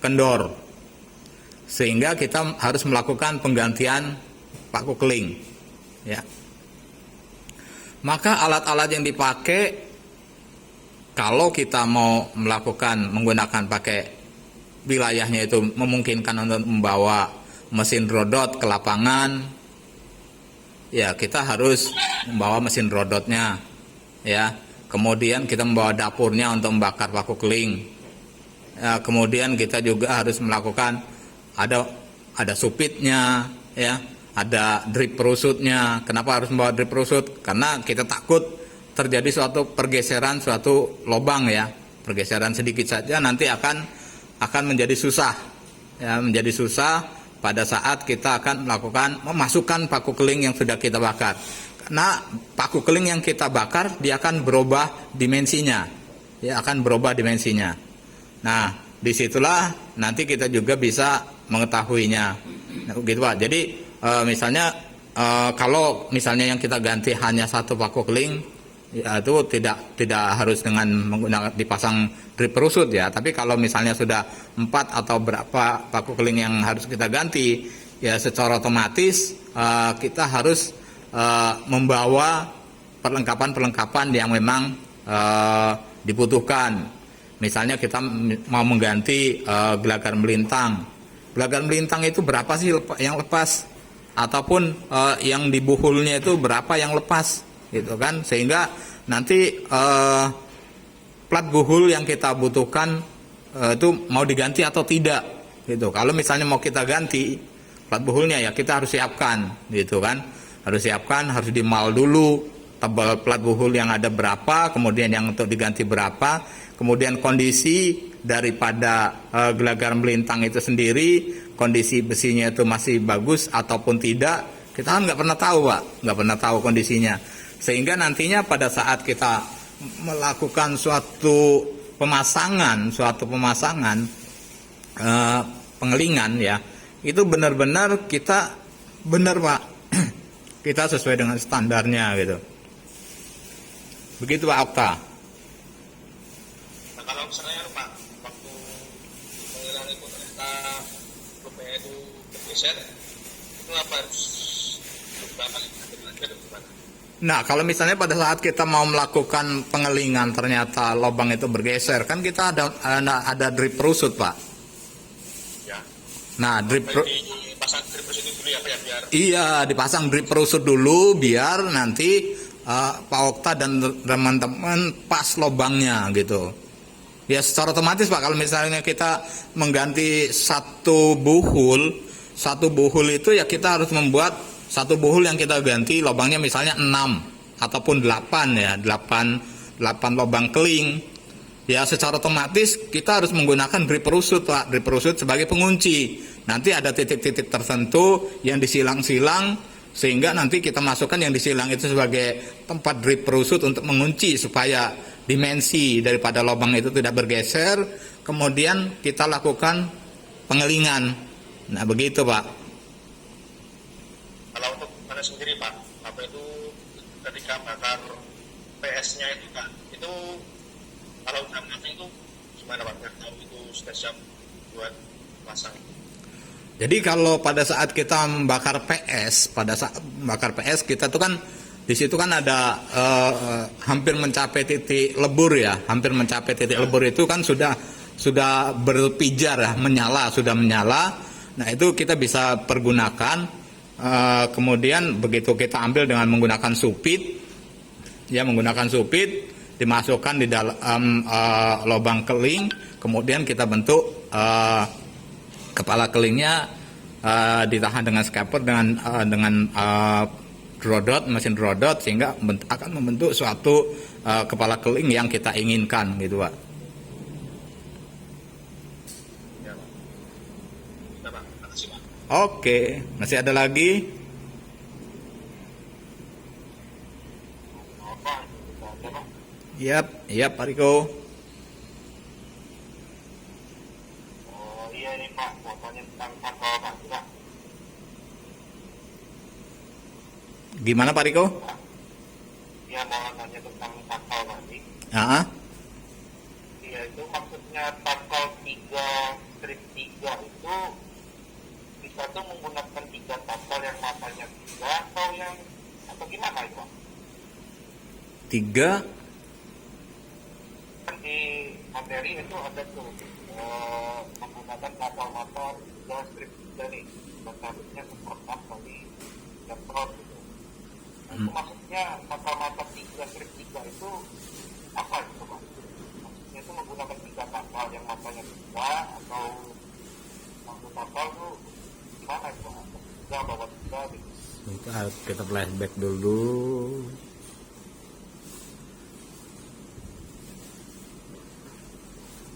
kendor, sehingga kita harus melakukan penggantian paku keling, ya. Maka alat-alat yang dipakai kalau kita mau menggunakan pakai wilayahnya itu memungkinkan untuk membawa mesin rodot ke lapangan, ya kita harus membawa mesin rodotnya, ya. Kemudian kita membawa dapurnya untuk membakar paku keling. Ya, kemudian kita juga harus melakukan ada supitnya, ya, ada drip perusutnya. Kenapa harus membawa drip perusut? Karena kita takut terjadi suatu pergeseran suatu lubang, ya, pergeseran sedikit saja nanti akan menjadi susah, ya, menjadi susah pada saat kita akan memasukkan paku keling yang sudah kita bakar. Karena paku keling yang kita bakar dia akan berubah dimensinya, ya, akan berubah dimensinya. Nah, disitulah nanti kita juga bisa mengetahuinya, nah, gitu Pak. Jadi misalnya kalau misalnya yang kita ganti hanya satu paku keling, ya, itu tidak harus dengan menggunakan dipasang drip perusut, ya. Tapi kalau misalnya sudah 4 atau berapa paku keling yang harus kita ganti, ya secara otomatis kita harus membawa perlengkapan yang memang dibutuhkan. Misalnya kita mau mengganti gelagar melintang. Gelagar melintang itu berapa sih yang lepas? Ataupun yang di buhulnya itu berapa yang lepas? Gitu kan? Sehingga nanti plat buhul yang kita butuhkan itu mau diganti atau tidak. Gitu. Kalau misalnya mau kita ganti plat buhulnya, ya kita harus siapkan, gitu kan? Harus siapkan, harus dimal dulu tebal plat buhul yang ada berapa, kemudian yang untuk diganti berapa. Kemudian kondisi daripada gelagar melintang itu sendiri, kondisi besinya itu masih bagus ataupun tidak, kita kan nggak pernah tahu Pak, nggak pernah tahu kondisinya. Sehingga nantinya pada saat kita melakukan suatu pemasangan pengelingan, ya, itu benar-benar kita benar Pak, kita sesuai dengan standarnya gitu. Begitu Pak Okta. Kalau misalnya Pak, waktu pengiriman itu ternyata rupanya itu bergeser, itu apa harus berapa kali atau gimana? Nah, kalau misalnya pada saat kita mau melakukan pengelingan ternyata lubang itu bergeser, kan kita ada drip perusut Pak. Ya. Nah, dipasang drip perusut dulu ya Pak, ya, biar. Iya, dipasang drip perusut dulu biar nanti Pak Okta dan teman-teman pas lubangnya gitu. Ya secara otomatis Pak, kalau misalnya kita mengganti satu buhul itu ya kita harus membuat satu buhul yang kita ganti lubangnya misalnya 6 ataupun 8, ya, 8 lubang keling. Ya secara otomatis kita harus menggunakan drip perusut Pak, drip perusut sebagai pengunci. Nanti ada titik-titik tertentu yang disilang-silang, sehingga nanti kita masukkan yang disilang itu sebagai tempat drip perusut untuk mengunci supaya dimensi daripada lubang itu tidak bergeser. Kemudian kita lakukan pengelingan. Nah begitu Pak. Kalau untuk mana sendiri Pak, apa itu ketika bakar PS-nya itu Pak, itu kalau udah mati itu gimana Pak? Biar tahu itu sudah siap buat pasang. Jadi kalau pada saat kita membakar PS, kita tuh kan di situ kan ada hampir mencapai titik lebur, ya, hampir mencapai titik lebur itu kan sudah berpijar, ya, sudah menyala. Nah itu kita bisa pergunakan. Kemudian begitu kita ambil dengan menggunakan supit, ya, dimasukkan di dalam lubang keling, kemudian kita bentuk kepala kelingnya, ditahan dengan scraper dengan mesin rodot, sehingga akan membentuk suatu kepala keling yang kita inginkan, gitu Pak. Ya, Pak. Ya, Pak. Makasih, Pak. Oke, masih ada lagi? Yap Pak Riko. Oh iya ini Pak, fotonya tentang faktor Pak. Gimana Pak Riko? Ya mau nanya tentang takal tadi. Ah, Iya itu maksudnya takal 3 strip 3 itu kita tuh menggunakan 3 kapal yang matanya 3 atau gimana itu Pak? 3 Kan di materi itu ada tuh menggunakan kapal mata 3 strip 3 nih, seharusnya seperempat kali meter gitu. Nah, itu maksudnya kapal mata 3 strip 3 itu apa itu Pak? Maksudnya itu menggunakan 3 kapal yang matanya 3 atau satu kapal tuh gimana itu Pak? 3 bawa 3 gitu. Kita flashback dulu.